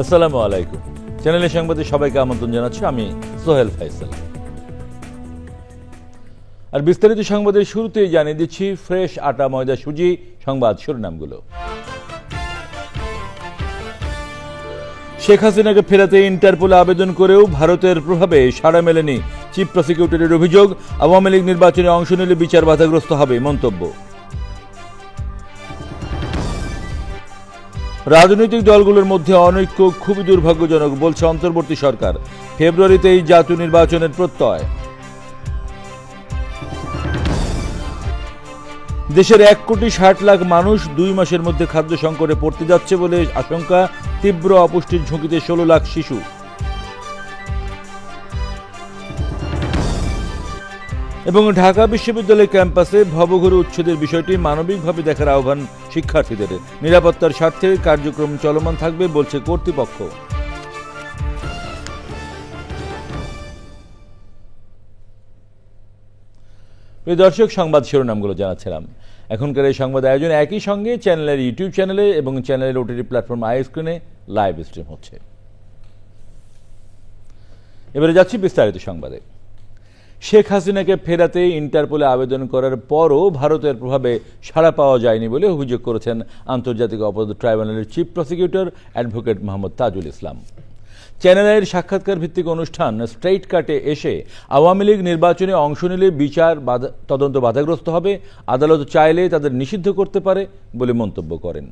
আসসালামু আলাইকুম। চ্যানেলের সংবাদে সবাইকে আমন্ত্রণ জানাচ্ছি, আমি সোহেল ফাইসাল। আর বিস্তারিত সংবাদের শুরুতেই জানিয়ে দিচ্ছি ফ্রেশ আটা ময়দা সুজি সংবাদ শিরোনামগুলো। শেখ হাসিনাকে ফেরাতে ইন্টারপোলে আবেদন করেও ভারতের প্রভাবে সাড়া মেলেনি চিফ প্রসিকিউটরের অভিযোগ। আওয়ামী লীগ নির্বাচনে অংশ নিলে বিচার বাধাগ্রস্ত হবে মন্তব্য। রাজনৈতিক দলগুলোর মধ্যে অনৈক্য খুবই দুর্ভাগ্যজনক বলছে অন্তর্বর্তী সরকার। ফেব্রুয়ারিতেই জাতীয় নির্বাচনের প্রত্যয়। দেশের 1,60,00,000 মানুষ 2 মাসের মধ্যে খাদ্য সংকটে পড়তে যাচ্ছে বলে আশঙ্কা। তীব্র অপুষ্টির ঝুঁকিতে 16 লাখ শিশু। এবং ঢাকা বিশ্ববিদ্যালয় ক্যাম্পাসে ভবঘুরে উচ্ছেদের বিষয়টি মানবিকভাবে দেখার আহ্বান শিক্ষার্থীদের। নিরাপত্তার স্বার্থে কার্যক্রম চলমান থাকবে বলছে কর্তৃপক্ষ। প্রিয় দর্শক, সংবাদ শিরোনামগুলো জানাচ্ছিলাম। এখনকার এই সংবাদ আয়োজন একই সঙ্গে চ্যানেলের ইউটিউব চ্যানেলে এবং চ্যানেলের ওটিটি প্ল্যাটফর্ম আইস্ক্রিনে লাইভ স্ট্রিম হচ্ছে। এবারে যাচ্ছি বিস্তারিত সংবাদে। শেখ হাসিনাকে ফেরাতে ইন্টারপোলে আবেদন করার পরও ভারতের প্রভাবে সাড়া পাওয়া যায়নি বলে অভিযোগ করেছেন আন্তর্জাতিক অপরাধ ট্রাইব্যুনালের chief prosecutor advocate Mohammad Tajul Islam. চ্যানেলের সাক্ষাৎকার ভিত্তিক অনুষ্ঠান স্ট্রেইট কাটে এসে আওয়ামী লীগ নির্বাচনে অংশ নিলে বিচার তদন্ত বাধাগ্রস্ত হবে, আদালত চাইলে তাদের নিষিদ্ধ করতে পারে বলে মন্তব্য করেন।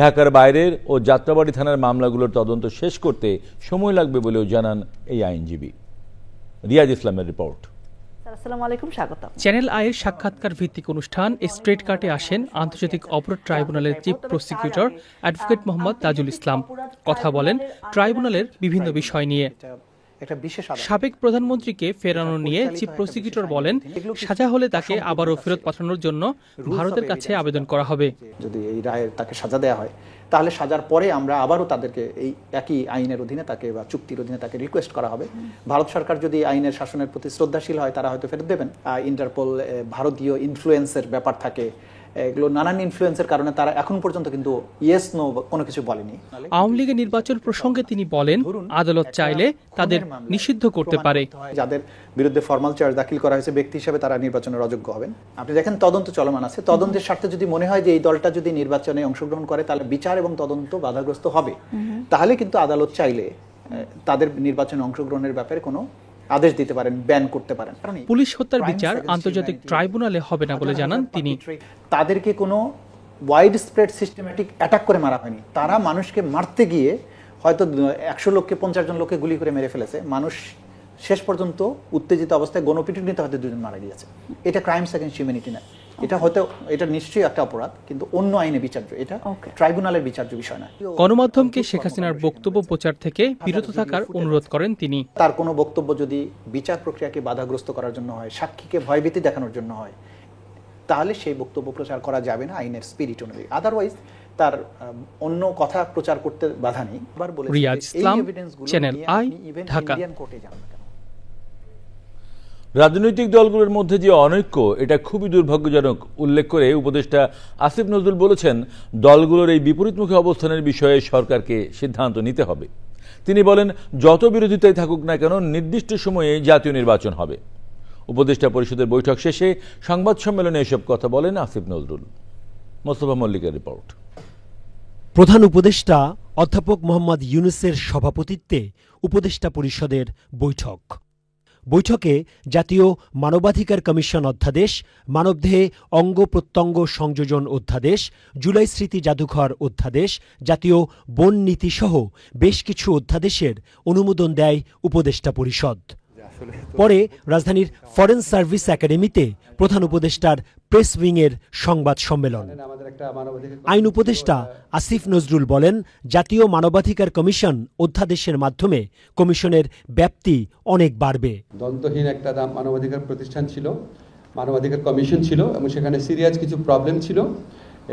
ঢাকার বাইরের ও যাত্রাবাড়ি থানার মামলাগুলোর তদন্ত শেষ করতে সময় লাগবে বলেও জানান এই আইনজীবী। রিয়াজ ইসলামের রিপোর্ট। আসসালামু আলাইকুম, স্বাগত। চ্যানেল আইয়ের সাক্ষাৎকার ভিত্তিক অনুষ্ঠান স্ট্রেট কাটে আসেন আন্তর্জাতিক অপরাধ ট্রাইব্যুনালের chief prosecutor advocate Mohammad Tajul Islam. কথা বলেন ট্রাইব্যুনালের বিভিন্ন বিষয় নিয়ে। সাবেক প্রধানমন্ত্রীকে ফেরানো নিয়ে চিফ প্রসিকিউটর বলেন, সাজা হলে তাকে আবারও ফেরত পাঠানোর জন্য ভারতের কাছে আবেদন করা হবে। যদি এই রায়ের তাকে সাজা দেওয়া হয় তাহলে সাজার পরে আমরা আবারও তাদেরকে এই একই আইনের অধীনে তাকে বা চুক্তির অধীনে তাকে রিকোয়েস্ট করা হবে। ভারত সরকার যদি আইনের শাসনের প্রতি শ্রদ্ধাশীল হয় তারা হয়তো ফেরত দেবেন। ইন্টারপোল ভারতীয় ইনফ্লুয়েন্সের ব্যাপার থাকে, এগুলো নানান ইনফ্লুয়েন্সের কারণে তারা এখন পর্যন্ত কিন্তু ইয়েস নো কোনো কিছু বলেনি। আওয়ামী লীগের নির্বাচন প্রসঙ্গে তিনি বলেন, আদালত চাইলে তাদের নিষিদ্ধ করতে পারে। যাদের বিরুদ্ধে ফরমাল চার্জ দাখিল করা হয়েছে ব্যক্তি হিসেবে তারা নির্বাচনের অযোগ্য হবেন। আপনি দেখেন তদন্ত চলমান আছে, তদন্তের স্বার্থে যদি মনে হয় যে এই দলটা যদি নির্বাচনে অংশগ্রহণ করে তাহলে বিচার এবং তদন্ত বাধাগ্রস্ত হবে, তাহলে কিন্তু আদালত চাইলে তাদের নির্বাচনে অংশগ্রহণের ব্যাপারে কোনো আদেশ দিতে পারেন, ব্যান করতে পারেন। পুলিশ হত্যার বিচার আন্তর্জাতিক ট্রাইব্যুনালে হবে না বলে জানান তিনি। তাদেরকে কোনো ওয়াইড স্প্রেড সিস্টেম্যাটিক অ্যাটাক করে মারা হয়নি। তারা মানুষকে মারতে গিয়ে হয়তো 100 লোককে 50 জন লোককে গুলি করে মেরে ফেলেছে। মানুষ শেষ পর্যন্ত উত্তেজিত অবস্থায় গণপিটুনিতে হয়তো 2 জন মারা গিয়েছে। এটা ক্রাইমস এগেইনস্ট হিউম্যানিটি না। এটা হয়তো এটা নিশ্চয়ই একটা অপরাধ, কিন্তু অন্য আইনে বিচার্য, এটা ট্রাইব্যুনালের বিচার্য বিষয় না। গণমাধ্যমকে শেখ হাসিনার বক্তব্য প্রচার থেকে বিরত থাকার অনুরোধ করেন তিনি। তার কোনো বক্তব্য যদি বিচার প্রক্রিয়াকে বাধাগ্রস্ত করার জন্য হয়, সাক্ষীকে ভয়ভীতি দেখানোর জন্য হয়, তাহলে সেই বক্তব্য প্রচার করা যাবে না আইনের স্পিরিট অনুযায়ী। আদারওয়াইজ তার অন্য কথা প্রচার করতে বাধা নেই। রিয়াজ ইসলাম, চ্যানেল আই, ঢাকা। রাজনৈতিক দলগুলোর মধ্যে যে অনৈক্য, এটা খুবই দুর্ভাগ্যজনক উল্লেখ করে উপদেষ্টা আসিফ নজরুল বলেছেন, দলগুলোর এই বিপরীতমুখী অবস্থানের বিষয়ে সরকারকে সিদ্ধান্ত নিতে হবে। তিনি বলেন, যত বিরোধিতাই থাকুক না কেন নির্দিষ্ট সময়ে জাতীয় নির্বাচন হবে। উপদেষ্টা পরিষদের বৈঠক শেষে সংবাদ সম্মেলনে এসব কথা বলেন আসিফ নজরুল। মোস্তফা মল্লিকের রিপোর্ট। প্রধান উপদেষ্টা অধ্যাপক মোহাম্মদ ইউনূসের সভাপতিত্বে উপদেষ্টা পরিষদের বৈঠক। বৈঠকে জাতীয় মানবাধিকার কমিশন অধ্যাদেশ, মানবদেহে অঙ্গ প্রত্যঙ্গ সংযোজন অধ্যাদেশ, জুলাই স্মৃতি জাদুঘর অধ্যাদেশ, জাতীয় বন নীতি সহ বেশ কিছু অধ্যাদেশের অনুমোদন দেয় উপদেষ্টা পরিষদ। আসলে পরে রাজধানীর ফরেন সার্ভিস একাডেমিতে প্রধান উপদেষ্টার প্রেস উইংয়ের সংবাদ সম্মেলন। আইন উপদেষ্টা আসিফ নজরুল বলেন, জাতীয় মানবাধিকার কমিশন অধ্যাদেশের মাধ্যমে কমিশনের ব্যাপ্তি অনেক বাড়বে। দন্তহীন একটা মানবাধিকার প্রতিষ্ঠান ছিল, মানবাধিকার কমিশন ছিল এবং সেখানে সিরিয়াস কিছু প্রবলেম ছিল।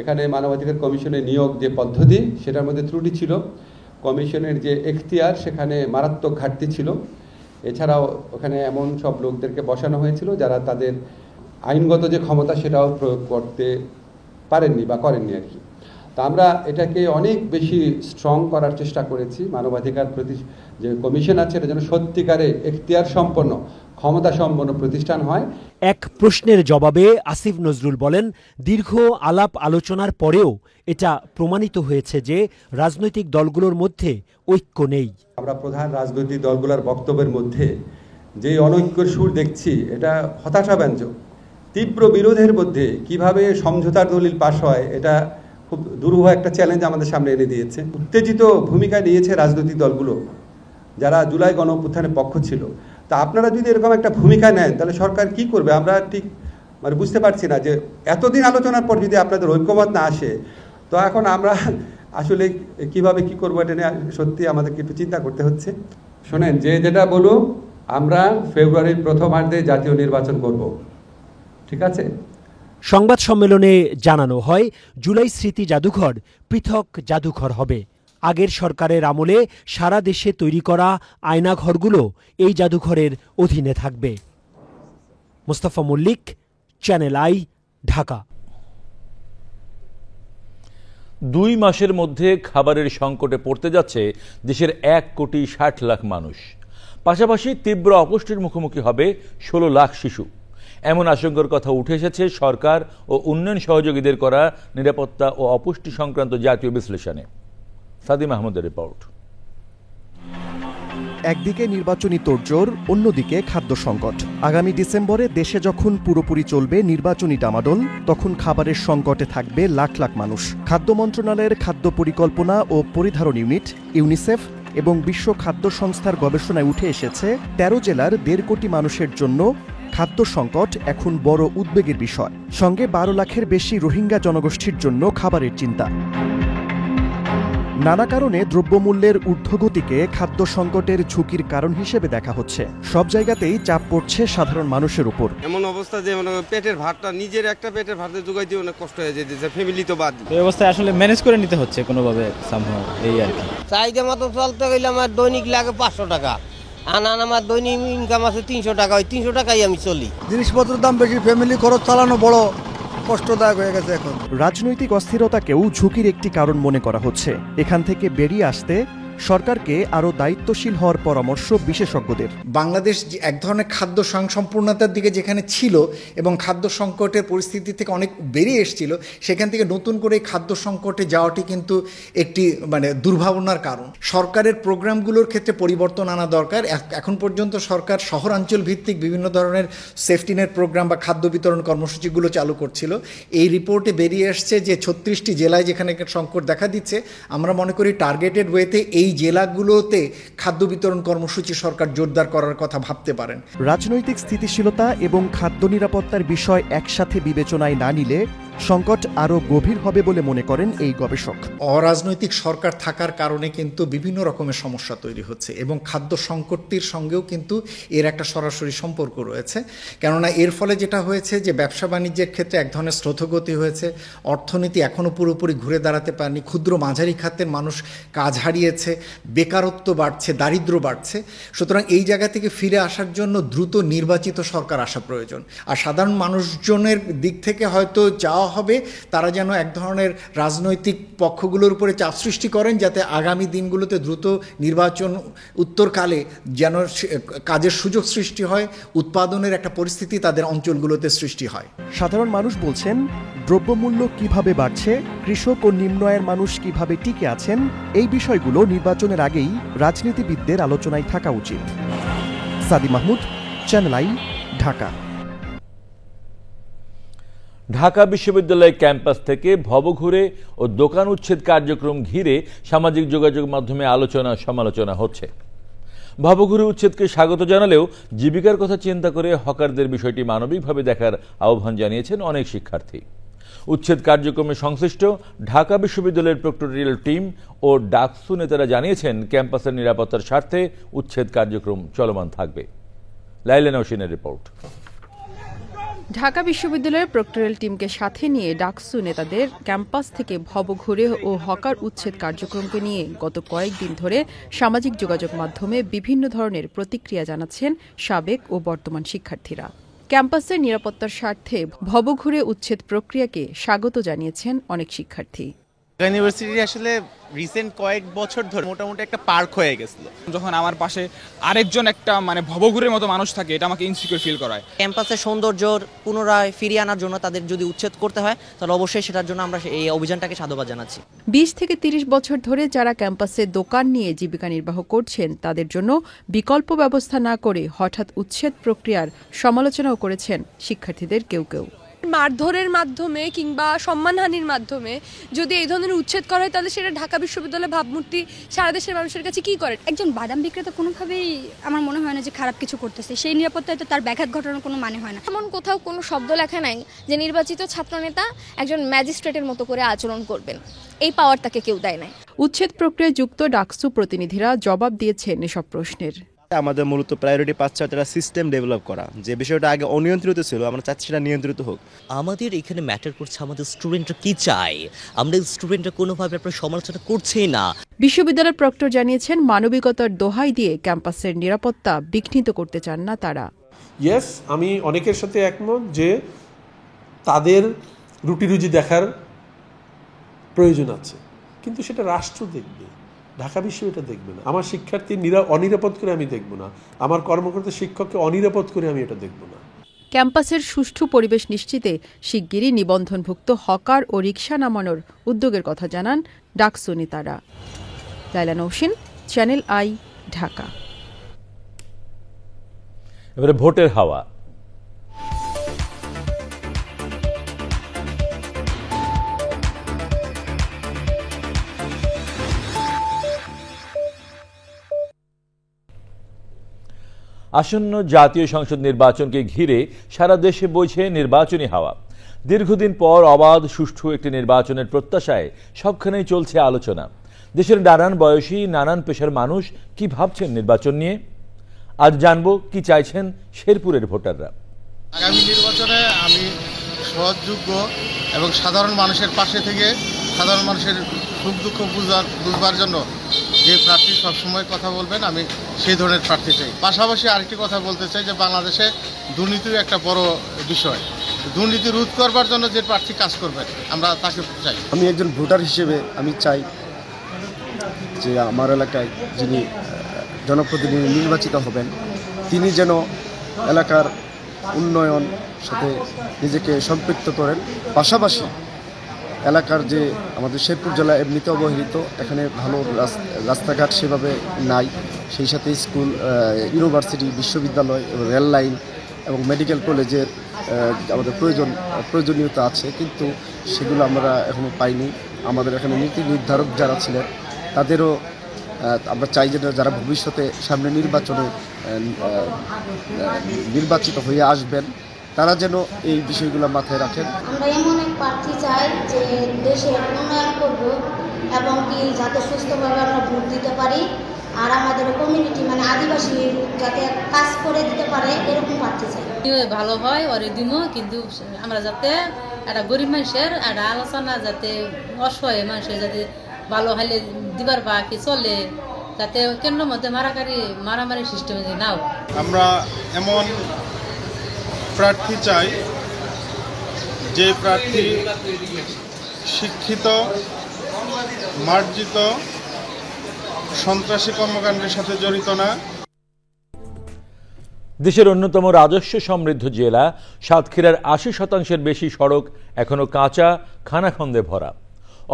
এখানে মানবাধিকার কমিশনের নিয়োগ যে পদ্ধতি সেটার মধ্যে ত্রুটি ছিল, কমিশনের যে এখতিয়ার সেখানে মারাত্মক ঘাটতি ছিল। এছাড়াও ওখানে এমন সব লোকদেরকে বসানো হয়েছিল যারা তাদের আইনগত যে ক্ষমতা সেটাও প্রয়োগ করতে পারেননি বা করেননি আর কি। তা আমরা এটাকে অনেক বেশি স্ট্রং করার চেষ্টা করেছি। মানবাধিকার যে কমিশন আছে এটা যেন সত্যিকারে এখতিয়ার সম্পন্ন, ক্ষমতা সম্পন্ন প্রতিষ্ঠান হয়। এক প্রশ্নের জবাবে আসিফ নজরুল বলেন, দীর্ঘ আলাপ আলোচনার পরেও এটা প্রমাণিত হয়েছে যে রাজনৈতিক দলগুলোর মধ্যে ঐক্য নেই। আমরা প্রধান রাজনৈতিক দলগুলোর বক্তব্যের মধ্যে যে অনৈক্যের সুর দেখছি এটা হতাশাব্যঞ্জক। তীব্র বিরোধের মধ্যে কিভাবে সমঝোতার দলিল পাশ হয় এটা খুব দুরূহ একটা চ্যালেঞ্জ আমাদের সামনে এনে দিয়েছে। উত্তেজিত ভূমিকা নিয়েছে রাজনৈতিক দলগুলো যারা জুলাই গণঅভ্যুত্থানের পক্ষ ছিল। তা আপনারা যদি এরকম একটা ভূমিকা নেন তাহলে সরকার কি করবে আমরা ঠিক বুঝতে পারছি না। যে এতদিন আলোচনার পর যদি আপনাদের ঐক্যমত না আসে তো এখন আমরা আসলে কিভাবে কি করবো এটা নিয়ে সত্যি আমাদেরকে একটু চিন্তা করতে হচ্ছে। শোনেন, যে যেটা বলুক, আমরা ফেব্রুয়ারির প্রথমার্ধে জাতীয় নির্বাচন করব, ঠিক আছে? সংবাদ সম্মেলনে জানানো হয়, জুলাই স্মৃতি জাদুঘর পৃথক জাদুঘর হবে। আগের সরকারের আমলে সারা দেশে তৈরি করা আয়নাঘরগুলো এই জাদুঘরের অধীনে থাকবে। Mostafa Mallik, channel I, Dhaka. 2 মাসের মধ্যে খাবারের সংকটে পড়তে যাচ্ছে দেশের 1,60,00,000 মানুষ। পাশাপাশি তীব্র অপুষ্টির মুখোমুখি হবে 16 লাখ শিশু। এমন আশঙ্কার কথা উঠে এসেছে সরকার ও উন্নয়ন সহযোগীদের করা নিরাপত্তা ও অপুষ্টি সংক্রান্ত জাতীয় বিশ্লেষণে। সাদি মাহমুদের রিপোর্ট। একদিকে নির্বাচনী তোড়জোড়, অন্যদিকে খাদ্য সংকট। আগামী ডিসেম্বরে দেশে যখন পুরোপুরি চলবে নির্বাচনী ডামাডোল, তখন খাবারের সংকটে থাকবে লাখ লাখ মানুষ। খাদ্য মন্ত্রণালয়ের খাদ্য পরিকল্পনা ও পরিধারণ ইউনিট, ইউনিসেফ এবং বিশ্ব খাদ্য সংস্থার গবেষণায় উঠে এসেছে 13 জেলার 1.5 কোটি মানুষের জন্য খাদ্য সংকট এখন বড় উদ্বেগের বিষয়। সঙ্গে 12 লাখের বেশি রোহিঙ্গা জনগোষ্ঠীর জন্য খাবারের চিন্তা। নানা কারণে দ্রব্যমূল্যের ঊর্ধ্বগতিকে খাদ্য সংকটের ঝুঁকির কারণ হিসেবে দেখা হচ্ছে। সব জায়গাতেই চাপ পড়ছে সাধারণ মানুষের উপর। এমন অবস্থা যে পেটের ভাতটা, নিজের একটা পেটের ভাত জোগাইতে অনেক কষ্ট হয়ে যেতেছে, ফ্যামিলি তো বাদ। এই অবস্থায় আসলে ম্যানেজ করে নিতে হচ্ছে কোনোভাবে, এই আর কি। চাহিদা মতো চলতে গেলে আমার দৈনিক লাগে 500 টাকা, আমার দৈনিক ইনকাম আছে 300 টাকা, ওই 300 টাকাই আমি চলি। জিনিসপত্রের দাম বেশি, ফ্যামিলি খরচ চালানো বড় কষ্টদায়ক হয়ে গেছে এখন। রাজনৈতিক অস্থিরতাকেও ঝুঁকির একটি কারণ মনে করা হচ্ছে। এখান থেকে বেরিয়ে আসতে সরকারকে আরও দায়িত্বশীল হওয়ার পরামর্শ বিশেষজ্ঞদের। বাংলাদেশ এক ধরনের খাদ্য স্বয়ংসম্পূর্ণতার দিকে যেখানে ছিল এবং খাদ্য সংকটের পরিস্থিতি থেকে অনেক বেরিয়ে এসেছিল, সেখান থেকে নতুন করে এই খাদ্য সংকটে যাওয়াটি কিন্তু একটি দুর্ভাবনার কারণ। সরকারের প্রোগ্রামগুলোর ক্ষেত্রে পরিবর্তন আনা দরকার। এখন পর্যন্ত সরকার শহরাঞ্চল ভিত্তিক বিভিন্ন ধরনের সেফটি নেট প্রোগ্রাম বা খাদ্য বিতরণ কর্মসূচিগুলো চালু করছিল। এই রিপোর্টে বেরিয়ে আসছে যে 36টি জেলায় যেখানে সংকট দেখা দিচ্ছে, আমরা মনে করি টার্গেটেড ওয়েতে এই জেলাগুলোতে খাদ্য বিতরণ কর্মসূচি সরকার জোরদার করার কথা ভাবতে পারেন। রাজনৈতিক স্থিতিশীলতা এবং খাদ্য নিরাপত্তার বিষয় একসাথে বিবেচনায় না নিলে সংকট আরও গভীর হবে বলে মনে করেন এই গবেষক। অরাজনৈতিক সরকার থাকার কারণে কিন্তু বিভিন্ন রকমের সমস্যা তৈরি হচ্ছে এবং খাদ্য সংকটটির সঙ্গেও কিন্তু এর একটা সরাসরি সম্পর্ক রয়েছে। কেননা এর ফলে যেটা হয়েছে যে ব্যবসা বাণিজ্যের ক্ষেত্রে এক ধরনের স্রোতগতি হয়েছে, অর্থনীতি এখনও পুরোপুরি ঘুরে দাঁড়াতে পারেনি, ক্ষুদ্র মাঝারি খাতের মানুষ কাজ হারিয়েছে, বেকারত্ব বাড়ছে, দারিদ্র্য বাড়ছে। সুতরাং এই জায়গা থেকে ফিরে আসার জন্য দ্রুত নির্বাচিত সরকার আসা প্রয়োজন। আর সাধারণ মানুষজনের দিক থেকে হয়তো যাওয়া হবে তারা যেন এক ধরনের রাজনৈতিক পক্ষগুলোর উপরে চাপ সৃষ্টি করেন যাতে আগামী দিনগুলোতে দ্রুত নির্বাচন উত্তরকালে যেন কাজের সুযোগ সৃষ্টি হয়, উৎপাদনের একটা পরিস্থিতি তাদের অঞ্চলগুলোতে সৃষ্টি হয়। সাধারণ মানুষ বলছেন, দ্রব্যমূল্য কিভাবে বাড়ছে, কৃষক ও নিম্ন আয়ের মানুষ কিভাবে টিকে আছেন, এই বিষয়গুলো নির্বাচনের আগেই রাজনীতিবিদদের আলোচনায় থাকা উচিত। সাদি মাহমুদ, চ্যানেল আই, ঢাকা। ঢাকা বিশ্ববিদ্যালয় ক্যাম্পাস থেকে ভবঘুরে ও দোকান উচ্ছেদ কার্যক্রম ঘিরে সামাজিক যোগাযোগ মাধ্যমে আলোচনা সমালোচনা হচ্ছে। ভবঘুরে উচ্ছেদকে স্বাগত জানালেও জীবিকার কথা চিন্তা করে হকারদের বিষয়টি মানবিকভাবে দেখার আহ্বান জানিয়েছেন অনেক শিক্ষার্থী। উচ্ছেদ কার্যক্রমে সংশ্লিষ্ট ঢাকা বিশ্ববিদ্যালয়ের প্রক্টরিয়াল টিম ও ডাকসু নেতারা জানিয়েছেন ক্যাম্পাসের নিরাপত্তার স্বার্থে উচ্ছেদ কার্যক্রম চলমান থাকবে। লাইলা নওশিনের রিপোর্ট। ঢাকা বিশ্ববিদ্যালয়ের প্রক্টরিয়াল টিমকে সাথে নিয়ে ডাকসু নেতাদের ক্যাম্পাস থেকে ভবঘুরে ও হকার উচ্ছেদ কার্যক্রমকে নিয়ে গত কয়েকদিন ধরে সামাজিক যোগাযোগ মাধ্যমে বিভিন্ন ধরনের প্রতিক্রিয়া জানাচ্ছেন সাবেক ও বর্তমান শিক্ষার্থীরা। ক্যাম্পাসের নিরাপত্তার স্বার্থে ভবঘুরে উচ্ছেদ প্রক্রিয়াকে স্বাগত জানিয়েছেন অনেক শিক্ষার্থী। ইউনিভার্সিটি আসলে রিসেন্ট কয়েক বছর ধরে মোটামুটি একটা পার্ক হয়ে গেছিল। যখন আমার পাশে আরেকজন একটা ভবঘুরের মতো মানুষ থাকে, এটা আমাকে ইনসিকিউর ফিল করায়। ক্যাম্পাসের সৌন্দর্য পুনরায় ফিরিয়ে আনার জন্য তাদের যদি উচ্ছেদ করতে হয় তাহলে অবশ্যই সেটার জন্য আমরা এই অভিযানটাকে সাধুবাদ জানাচ্ছি। 20 থেকে 30 বছর ধরে যারা ক্যাম্পাসে দোকান নিয়ে জীবিকা নির্বাহ করছেন তাদের জন্য বিকল্প ব্যবস্থা না করে হঠাৎ উচ্ছেদ প্রক্রিয়ার সমালোচনাও করেছেন শিক্ষার্থীদের কেউ কেউ। মারধরের মাধ্যমে কিংবা সম্মানহানির মাধ্যমে যদি এই ধরনের উচ্ছেদ করা হয় তাহলে সেটা ঢাকা বিশ্ববিদ্যালয়ের ভাবমূর্তি সারা দেশের মানুষের কাছে কি করে? একজন বাদাম বিক্রেতা কোনোভাবেই আমার মনে হয় না যে খারাপ কিছু করতেছে, সেই নিরাপত্তায় তো তার ব্যাঘাত ঘটানোর কোনো মানে হয় না। এমন কোথাও কোনো শব্দ লেখা নাই যে নির্বাচিত ছাত্রনেতা একজন ম্যাজিস্ট্রেটের মতো করে আচরণ করবেন, এই পাওয়ার তাকে কেউ দেয় নাই। উচ্ছেদ প্রক্রিয়ায় যুক্ত ডাকসু প্রতিনিধিরা জবাব দিয়েছেন এসব প্রশ্নের। আমাদের মূলত প্রায়োরিটি পাচ্ছে একটা সিস্টেম ডেভেলপ করা, যে বিষয়টা আগে অনিয়ন্ত্রিত ছিল, আমরা চাচ্ছি সেটা নিয়ন্ত্রিত হোক। আমাদের এখানে ম্যাটার করছে আমাদের স্টুডেন্টরা কি চায়, আমরা স্টুডেন্টরা কোনোভাবে আপনার সমালোচনা করছেই না। বিশ্ববিদ্যালয়ের প্রক্টর জানিয়েছেন মানবিকতার দোহাই দিয়ে ক্যাম্পাসের নিরাপত্তা বিঘ্নিত করতে চান না তারা। ইয়েস, আমি অনেকের সাথে একমত যে তাদের রুটি রুজি দেখার প্রয়োজন আছে, কিন্তু সেটা রাষ্ট্র দেখবে, ঢাকা বিশ্ব এটা দেখবে না। আমার শিক্ষার্থী অনিরাপদ করে আমি দেখব না, আমার কর্মকর্তা শিক্ষককে অনিরাপদ করে আমি এটা দেখব না। ক্যাম্পাসের সুষ্ঠু পরিবেশ নিশ্চিতে শিগগিরই নিবন্ধনভুক্ত হকার ও রিকশা নামানোর উদ্যোগের কথা জানান ডাকসু নেতারা। লাইলা নওশিন, চ্যানেল আই, ঢাকা। এবারে ভোটের হাওয়া। আসন্ন জাতীয় সংসদ নির্বাচনকে ঘিরে সারা দেশে বইছে নির্বাচনী হাওয়া। দীর্ঘদিন পর অবাধ সুষ্ঠু একটি নির্বাচনের প্রত্যাশায় সবখানেই চলছে আলোচনা। দেশের নানান বয়সী নানান পেশার মানুষ কি ভাবছেন নির্বাচন নিয়ে, আজ জানবো কি চাইছেন শেরপুরের ভোটাররা। আগামী নির্বাচনে আমি সহযোগ্য এবং সাধারণ মানুষের পাশে থেকে সাধারণ মানুষের সুখ দুঃখ বুঝবার জন্য যে প্রার্থী সবসময় কথা বলবেন, আমি সেই ধরনের প্রার্থী চাই। পাশাপাশি আরেকটি কথা বলতে চাই যে বাংলাদেশে দুর্নীতির একটা বড় বিষয়, দুর্নীতি রোধ করবার জন্য যে প্রার্থী কাজ করবেন আমরা তাকে চাই। আমি একজন ভোটার হিসেবে আমি চাই যে আমার এলাকায় যিনি জনপ্রতিনিধি নির্বাচিত হবেন তিনি যেন এলাকার উন্নয়ন সাথে নিজেকে সম্পৃক্ত করেন। পাশাপাশি এলাকার যে আমাদের শেরপুর জেলা এমনিতে অবহেলিত, এখানে ভালো রাস্তাঘাট সেভাবে নাই, সেই সাথে স্কুল, ইউনিভার্সিটি, বিশ্ববিদ্যালয়, রেল লাইন এবং মেডিকেল কলেজের আমাদের প্রয়োজনীয়তা আছে, কিন্তু সেগুলো আমরা এখনও পাইনি। আমাদের এখানে নীতি নির্ধারক যারা ছিলেন তাদেরও আমরা চাই যে যারা ভবিষ্যতে সামনে নির্বাচনে নির্বাচিত হয়ে আসবেন তারা যেন এই বিষয়গুলো মাথায় রাখেন। আমরা এমন এক প্রার্থী চাই যে দেশের উন্নয়ন করব এবং কি যাতে সুস্থভাবে আমরা ভোট দিতে পারি, আর আমাদের কমিউনিটি আদিবাসী যাতে কাজ করে দিতে পারে এরকম প্রার্থী চাই। ভালো হয় ওরে দিমো, কিন্তু আমরা যাতে একটা গরিব মানুষের একটা আলোচনা যাতে অসহায় মানুষের যাতে ভালো হলে দিবার বা কি চলে, যাতে কেন্দ্রের মধ্যে মারামারি সিস্টেমে নাও। আমরা এমন প্রার্থী চাই যে প্রার্থী শিক্ষিত, মার্জিত, সন্ত্রাসী কর্মকাণ্ডের সাথে জড়িত না। দেশের অন্যতম রাজস্ব সমৃদ্ধ জেলা সাতক্ষীরার ৮০% বেশি সড়ক এখনো কাঁচা, খানাখন্দে ভরা।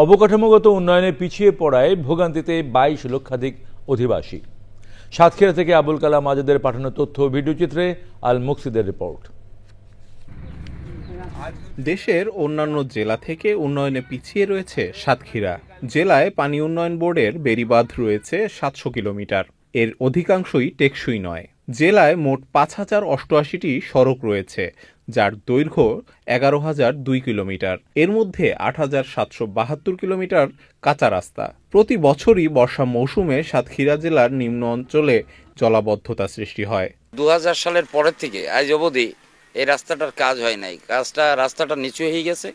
অবকাঠামোগত উন্নয়নে পিছিয়ে পড়ায় ভোগান্তিতে ২২ লক্ষাধিক অধিবাসী। সাতক্ষীরা থেকে আবুল কালাম আজাদের পাঠানো তথ্য ও ভিডিওচিত্রে আল মুকসিদের রিপোর্ট। দেশের অন্যান্য জেলা থেকে উন্নয়নে পিছিয়ে রয়েছে সাতক্ষীরা। জেলায় পানি উন্নয়ন বোর্ডের বেড়িবাঁধ রয়েছে ৭০০ কিলোমিটার। এর অধিকাংশই টেকসই নয়। জেলায় মোট ৫,০৮৮টি সড়ক রয়েছে, যার দৈর্ঘ্য ১১,০০২ কিলোমিটার। এর মধ্যে ৮,৭৭২ কিলোমিটার কাঁচা রাস্তা। প্রতি বছরই বর্ষা মৌসুমে সাতক্ষীরা জেলার নিম্ন অঞ্চলে জলাবদ্ধতা সৃষ্টি হয়। ২০০০ সালের পরের থেকে আজ অবধি এই রাস্তাটার কাজ হয় নাই। রাস্তাটা নিচু হয়ে গেছে,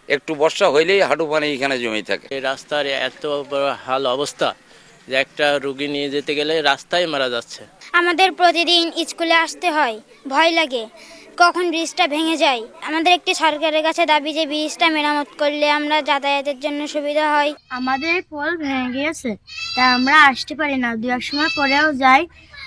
একটু বর্ষা হইলেই হাঁটু পানি এখানে জমে থাকে। এই রাস্তার এত বড় হাল অবস্থা যে একটা রোগী নিয়ে যেতে গেলে রাস্তায় মারা যাচ্ছে। আমাদের প্রতিদিন স্কুলে আসতে হয়, ভয় লাগে কখন ব্রিজটা ভেঙে যায়। আমাদের একটি সরকারের কাছে দাবি যে ব্রিজটা মেরামত করলে আমরা যাতায়াতের জন্য সুবিধা হয়। আমাদের পোল ভেঙে গিয়েছে, তা আমরা আসতে পারি না, দু এক সময় পরেও যাই,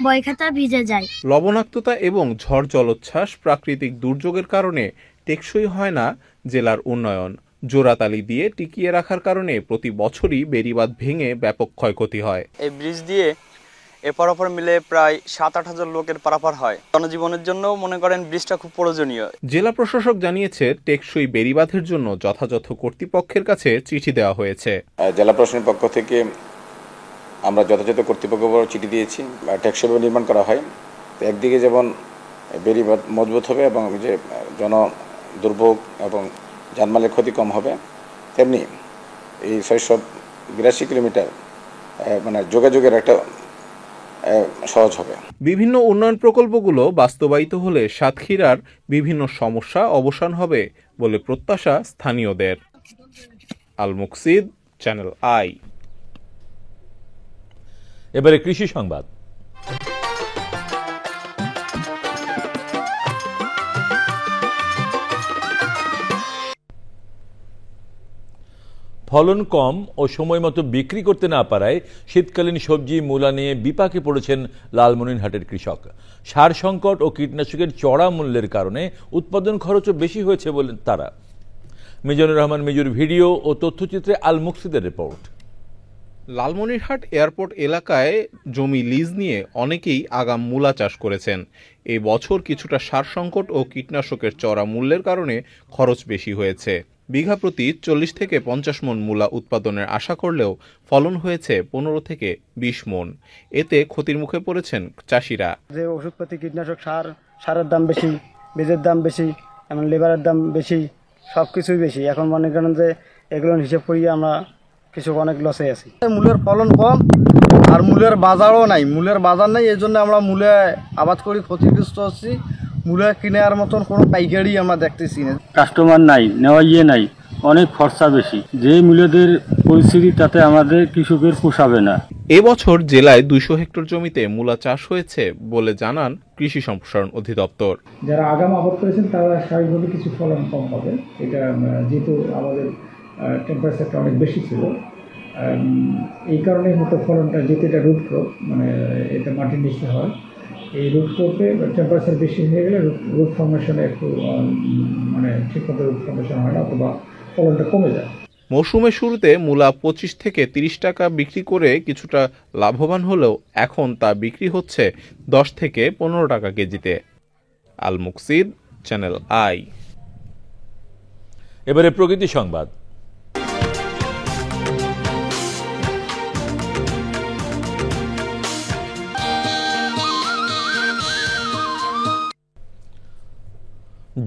বই খাতা ভিজে যায়। লবণাক্ততা এবং ঝড় জলোচ্ছ্বাস প্রাকৃতিক দুর্যোগের কারণে টেকসই হয় না জেলার উন্নয়ন। জোড়াতালি দিয়ে টিকিয়ে রাখার কারণে প্রতি বছরই বেড়িবাঁধ ভেঙে ব্যাপক ক্ষয়ক্ষতি হয়। এই ব্রিজ দিয়ে এপার ওপর মিলে প্রায় ৭-৮ হাজার লোকের পারাপার হয়। জনজীবনের জন্য মনে করেন ব্রিজটা খুব প্রয়োজনীয়। জেলা প্রশাসক জানিয়েছে, টেকসই বেড়িবাঁধের জন্য যথাযথ কর্তৃপক্ষের কাছে চিঠি দেওয়া হয়েছে। জেলা প্রশাসনের পক্ষ থেকে আমরা যথাযথ কর্তৃপক্ষকে চিঠি দিয়েছি, টেকসইভাবে নির্মাণ করা হয়। একদিকে যেমন বেড়িবাঁধ মজবুত হবে এবং যে জন দুর্ভোগ এবং জানমালের ক্ষতি কম হবে, তেমনি এই ৬৮২ কিলোমিটার মানে যোগাযোগের একটা সহজ হবে। বিভিন্ন উন্নয়ন প্রকল্পগুলো বাস্তবায়িত হলে সাতক্ষীরার বিভিন্ন সমস্যা অবসান হবে বলে প্রত্যাশা স্থানীয়দের। আল মুকসিদ, চ্যানেল আই। এবারে কৃষি সংবাদ। ফলন কম ও সময় মতো বিক্রি করতে না পারায় শীতকালীন সবজি মূলা নিয়ে বিপাকে পড়েছেন লালমনিরহাটের কৃষক। সার সংকট ও কীটনাশকের চড়া মূল্যের কারণে উৎপাদন খরচও বেশি হয়েছে বলেন তারা। মিজানুর রহমান মিজুর ভিডিও ও তথ্যচিত্রে আল মুকসিদের রিপোর্ট। লালমনিরহাট এয়ারপোর্ট এলাকায় জমি লিজ নিয়ে অনেকেই আগাম মূলা চাষ করেছেন। এই বছর কিছুটা সার সংকট ও কীটনাশকের চড়া মূল্যের কারণে খরচ বেশি হয়েছে। বিঘা প্রতি ৪০ থেকে ৫০ মণ মূলা উৎপাদনের আশা করলেও ফলন হয়েছে ১৫ থেকে ২০ মণ। এতে ক্ষতির মুখে পড়েছেন চাষিরা। যে ওষুধপাতি, কীটনাশক, সারের দাম বেশি, বীজের দাম বেশি, এমন লেবারের দাম বেশি, সব কিছুই বেশি। এখন মনে করেন যে এগুলোর হিসেব করিয়ে আমরা কিছু অনেক লসে আছি। মূলের ফলন কম আর মূলের বাজারও নাই, মূলের বাজার নেই, এই জন্য আমরা মূলে আবাদ করি ক্ষতিগ্রস্ত হচ্ছি। মূলে কেনার মতন কোনো পাইকারি আমরা দেখতেছি না, কাস্টমার নাই, নেওয়া নাই, অনেক খরচা বেশি। যে মূল্যদের পরিস্থিতি তাতে আমাদের কৃষকের পোষাবে না। এবছর জেলায় ২০০ হেক্টর জমিতে মূলা চাষ হয়েছে বলে জানান কৃষি সম্প্রসারণ অধিদপ্তর। যারা আগাম আবাদ করেছেন তারা স্বাভাবিকভাবে কিছু ফলন কম পাবে। এটা যেহেতু আমাদের টেম্পারেচারটা অনেক বেশি ছিল, এই কারণে হয়তো ফলনটা যেহেতু এটা রুট ক্রপ, মানে এটা মাটির নিচে হয়, এই রুট ক্রপে টেম্পারেচার বেশি হয়ে গেলে রুট ফর্মেশনে একটু মানে ঠিকমতো রুট ফর্মেশন হয় না, অথবা ফলনটা কমে যায়। মৌসুমের শুরুতে মূলা ২৫ থেকে ৩০ টাকা বিক্রি করে কিছুটা লাভবান হলেও এখন তা বিক্রি হচ্ছে ১০ থেকে ১৫ টাকা কেজিতে। আল মুকসিদ, চ্যানেল আই। এবারে প্রকৃতি সংবাদ।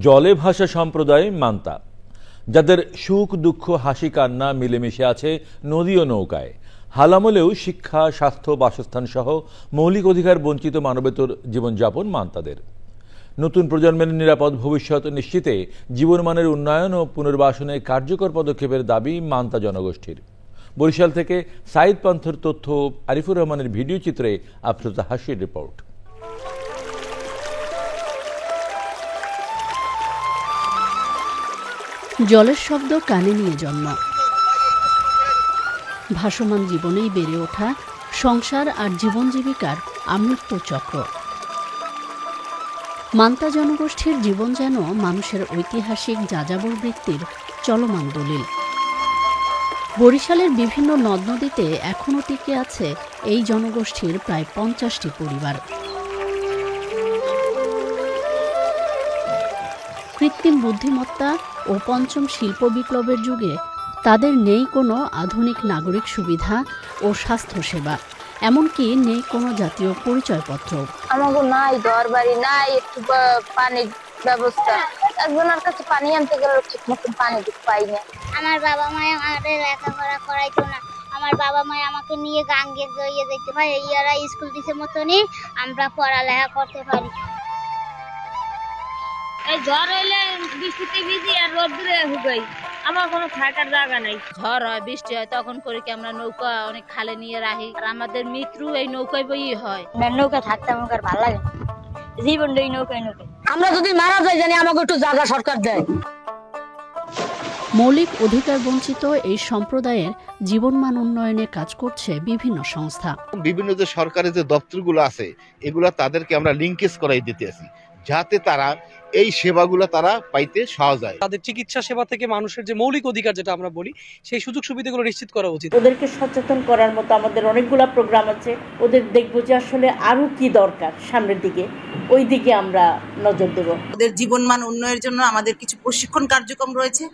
জলে ভাসা সম্প্রদায় মান্তা, যাদের সুখ দুঃখ হাসি কান্না মিলেমিশে আছে নদী ও নৌকায়। হালামলেও শিক্ষা, স্বাস্থ্য, বাসস্থান সহ মৌলিক অধিকার বঞ্চিত মানবেতর জীবনযাপন মান্তাদের। নতুন প্রজন্মের নিরাপদ ভবিষ্যৎ নিশ্চিতে জীবনমানের উন্নয়ন ও পুনর্বাসনে কার্যকর পদক্ষেপের দাবি মান্তা জনগোষ্ঠীর। বরিশাল থেকে সাইদ পান্থর তথ্য, আরিফুর রহমানের ভিডিও চিত্রে আফরোজা হাসির রিপোর্ট। জলের শব্দ কানে নিয়ে জন্ম, ভাসমান জীবনেই বেড়ে ওঠা সংসার আর জীবন জীবিকার আমৃত্যু চক্র। মান্তা জনগোষ্ঠীর জীবন যেন মানুষের ঐতিহাসিক যাযাবর বৃত্তির চলমান দলিল। বরিশালের বিভিন্ন নদ নদীতে এখনও টিকে আছে এই জনগোষ্ঠীর প্রায় ৫০টি পরিবার। কৃত্রিম বুদ্ধিমত্তা ও পঞ্চম শিল্প বিপ্লবের যুগে তাদের নেই কোনো আধুনিক নাগরিক সুবিধা ও স্বাস্থ্যসেবা। এমনকি নেই কোনো জাতীয় পরিচয়পত্র। আমাকে নাই ঘর বাড়ি নাই, একটু পানির ব্যবস্থা, একজনের কাছে পানি আনতে গেলে ঠিক মতন পানি পাই না। আমার বাবা মা আমাদের লেখাপড়া করাইতো না, আমার বাবা মা আমাকে নিয়ে গাঙ্গে গিয়ে দেখতে পাই, ইয়ারা স্কুল দিছে মতনই আমরা পড়ালেখা করতে পারি। এই ঝড় হইলে বৃষ্টিতে ভিজি আর রোদ্দুরে হুগাই, আমার কোনো থাকার জায়গা নাই। ঝড় হয় বৃষ্টি হয় তখন করে কি আমরা নৌকা অনেক খালে নিয়ে রাখি, আর আমাদের মৃত্যু এই নৌকায় বই হয়। নৌকা থাকতে আমার ভালো লাগে, জীবন এই নৌকায় নৌকায়। আমরা যদি মারা যাই জানি আমাকে একটু জায়গা সরকার দেয়। মৌলিক অধিকার বঞ্চিত এই সম্প্রদায়ের জীবনমান উন্নয়নে কাজ করছে বিভিন্ন সংস্থা। বিভিন্ন যে সরকারের যে দপ্তরগুলো আছে এগুলা তাদেরকে আমরা লিঙ্কেজ করাই দিতে আছি, যাতে তারা এই সেবাগুলো তারা পাইতে সহজ হয়। তাদের চিকিৎসা সেবা থেকে মানুষের যে মৌলিক অধিকার যেটা আমরা বলি, সেই সুযোগ সুবিধাগুলো নিশ্চিত করা উচিত। ওদেরকে সচেতন করার মতো আমাদের অনেকগুলো প্রোগ্রাম আছে, ওদের দেখবো যে আসলে আরো কি দরকার সামনের দিকে, ওই দিকে আমরা নজর দেব। ওদের জীবনমান উন্নয়নের জন্য আমাদের কিছু প্রশিক্ষণ কার্যক্রম রয়েছে,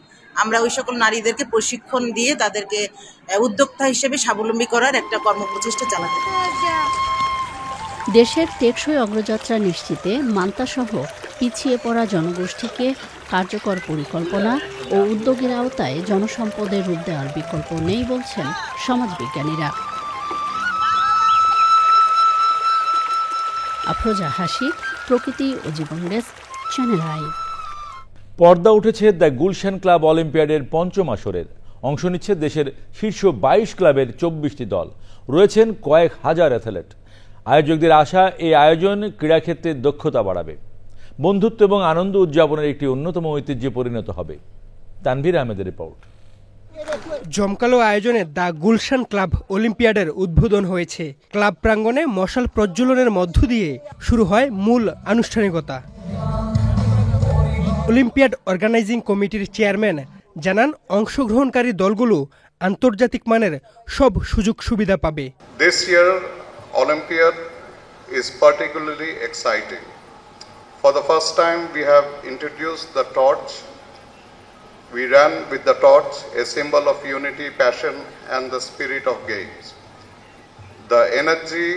আমরা ওই সকল নারীদেরকে প্রশিক্ষণ দিয়ে তাদেরকে উদ্যোক্তা হিসেবে স্বাবলম্বী করার একটা কর্মপ্রচেষ্টা চালাতে। দেশের টেকসই অগ্রযাত্রা নিশ্চিতে মান্তাসহ পিছিয়ে পড়া জনগোষ্ঠীকে কার্যকর পরিকল্পনা ও উদ্যোগের আওতায় জনসম্পদের রূপ দেওয়ার বিকল্প নেই বলছেন সমাজবিজ্ঞানীরা। আফরোজা হাসি, প্রকৃতি ও জীবন ডেস্ক, চ্যানেল আই। পর্দা উঠেছে দ্য গুলশান ক্লাব অলিম্পিয়াডের পঞ্চম আসরের। অংশ নিচ্ছে দেশের শীর্ষ 22 ক্লাবের 24টি দল, রয়েছেন কয়েক হাজার অ্যাথলেট। আয়োজকদের আশা এই আয়োজন ক্রীড়াক্ষেত্রে দক্ষতা বাড়াবে, বন্ধুত্ব এবং আনন্দ উদযাপনের একটি অন্যতম ঐতিহ্যে পরিণত হবে। তানভীর আহমেদের রিপোর্ট। জমকালো আয়োজনে দ্য গুলশান ক্লাব অলিম্পিয়াডের উদ্বোধন হয়েছে। ক্লাব প্রাঙ্গণে মশাল প্রজ্বলনের মধ্য দিয়ে শুরু হয় মূল আনুষ্ঠানিকতা। অলিম্পিয়াড অর্গানাইজিং কমিটির চেয়ারম্যান জানান, অংশগ্রহণকারী দলগুলো আন্তর্জাতিক মানের সব সুযোগ সুবিধা পাবে। This year Olympiad is particularly exciting. For the first time we have introduced the torch. We ran with the torch, a symbol of unity, passion and the spirit of games. The energy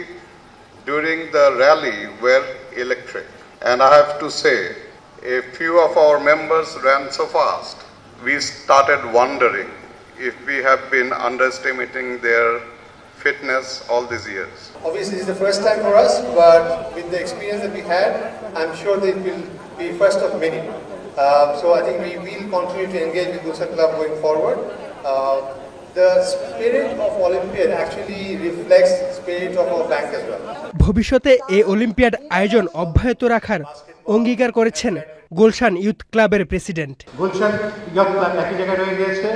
during the rally were electric, and I have to say a few of our members ran so fast we started wondering if we have been underestimating their fitness all these years. Obviously it's the first time for us, but with the experience that we had, I'm sure that it will be first of many. So I think we will continue to engage with Gulshan Club going forward. The spirit of Olympiad actually reflects the spirit of our bank as well. ভবিষ্যতে এই olympiad আয়োজন অব্যাহত রাখার অঙ্গীকার করেছেন Gulshan youth ক্লাবের president. Gulshan youth club একই জায়গায় রয়ে গিয়েছে,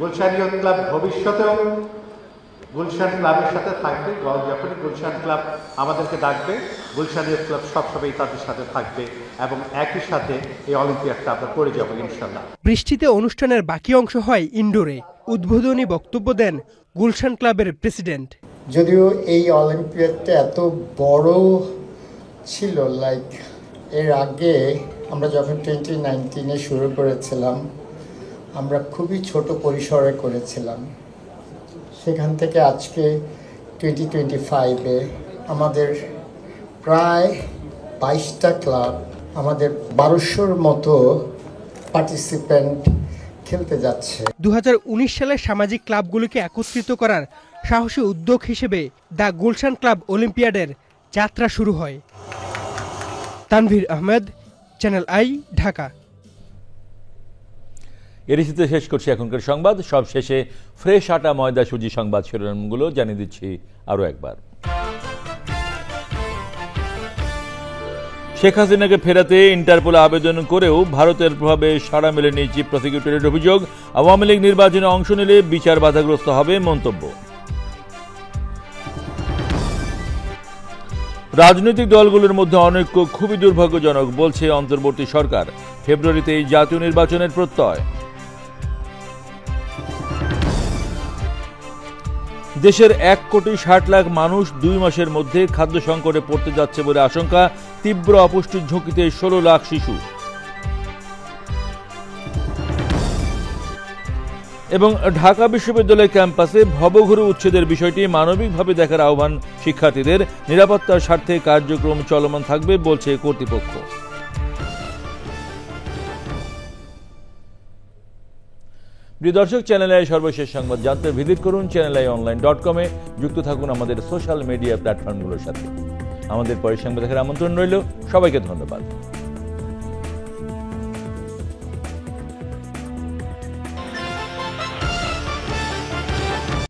গুলশান ইয়ুথ ক্লাব ভবিষ্যতেও গুলশান ক্লাবের সাথে থাকবে। যখনই গুলশান ক্লাব আমাদেরকে ডাকবে, গুলশান ইয়ুথ ক্লাব সবসময় তাদের সাথে থাকবে এবং একই সাথে এই অলিম্পিয়াডটা আমরা করে যাব ইনশাআল্লাহ। বৃষ্টিতে অনুষ্ঠানের বাকি অংশ হয় ইনডোরে। উদ্বোধনী বক্তব্য দেন গুলশান ক্লাবের প্রেসিডেন্ট। যদিও এই অলিম্পিয়াডটা এত বড় ছিল, লাইক এর আগে আমরা যখন 2019-এ শুরু করেছিলাম আমরা খুবই ছোট পরিসরে করেছিলাম। সেখান থেকে আজকে 2025-এ আমাদের প্রায় 22টা ক্লাব, আমাদের 1200-র মতো পার্টিসিপেন্ট খেলতে যাচ্ছে। 2019 সালে সামাজিক ক্লাবগুলিকে একত্রিত করার সাহসী উদ্যোগ হিসেবে দ্য গুলশান ক্লাব অলিম্পিয়াডের যাত্রা শুরু হয়। Tanvir Ahmed, channel I, Dhaka. এর সাথে শেষ করছি এখনকার সংবাদ। সব শেষে ফ্রেশ আটা ময়দা সুজি সংবাদ শিরোনামগুলো জানিয়ে দিচ্ছি আরও একবার। শেখ হাসিনাকে ফেরাতে ইন্টারপোলে আবেদন করেও ভারতের প্রভাবে সাড়া মেলেনি চিফ প্রসিকিউটরের অভিযোগ। আওয়ামী লীগ নির্বাচনে অংশ নিলে বিচার বাধাগ্রস্ত হবে মন্তব্য। রাজনৈতিক দলগুলোর মধ্যে অনৈক্য খুবই দুর্ভাগ্যজনক বলছে অন্তর্বর্তী সরকার। ফেব্রুয়ারিতে এই জাতীয় নির্বাচনের প্রত্যয়। দেশের 1,60,00,000 মানুষ 2 মাসের মধ্যে খাদ্য সংকটে পড়তে যাচ্ছে বলে আশঙ্কা। তীব্র অপুষ্টির ঝুঁকিতে 16 লাখ শিশু। এবং ঢাকা বিশ্ববিদ্যালয় ক্যাম্পাসে ভবঘুরে উচ্ছেদের বিষয়টি মানবিকভাবে দেখার আহ্বান শিক্ষার্থীদের। নিরাপত্তার স্বার্থে কার্যক্রম চলমান থাকবে বলছে কর্তৃপক্ষ। প্রিয় দর্শক, চ্যানেল আই সর্বশেষ সংবাদ জানতে ভিজিট করুন channelionline.com-এ। যুক্ত থাকুন আমাদের সোশ্যাল মিডিয়া প্ল্যাটফর্মগুলোর সাথে। আমাদের পরের সংবাদ দেখার আমন্ত্রণ রইল। সবাইকে ধন্যবাদ।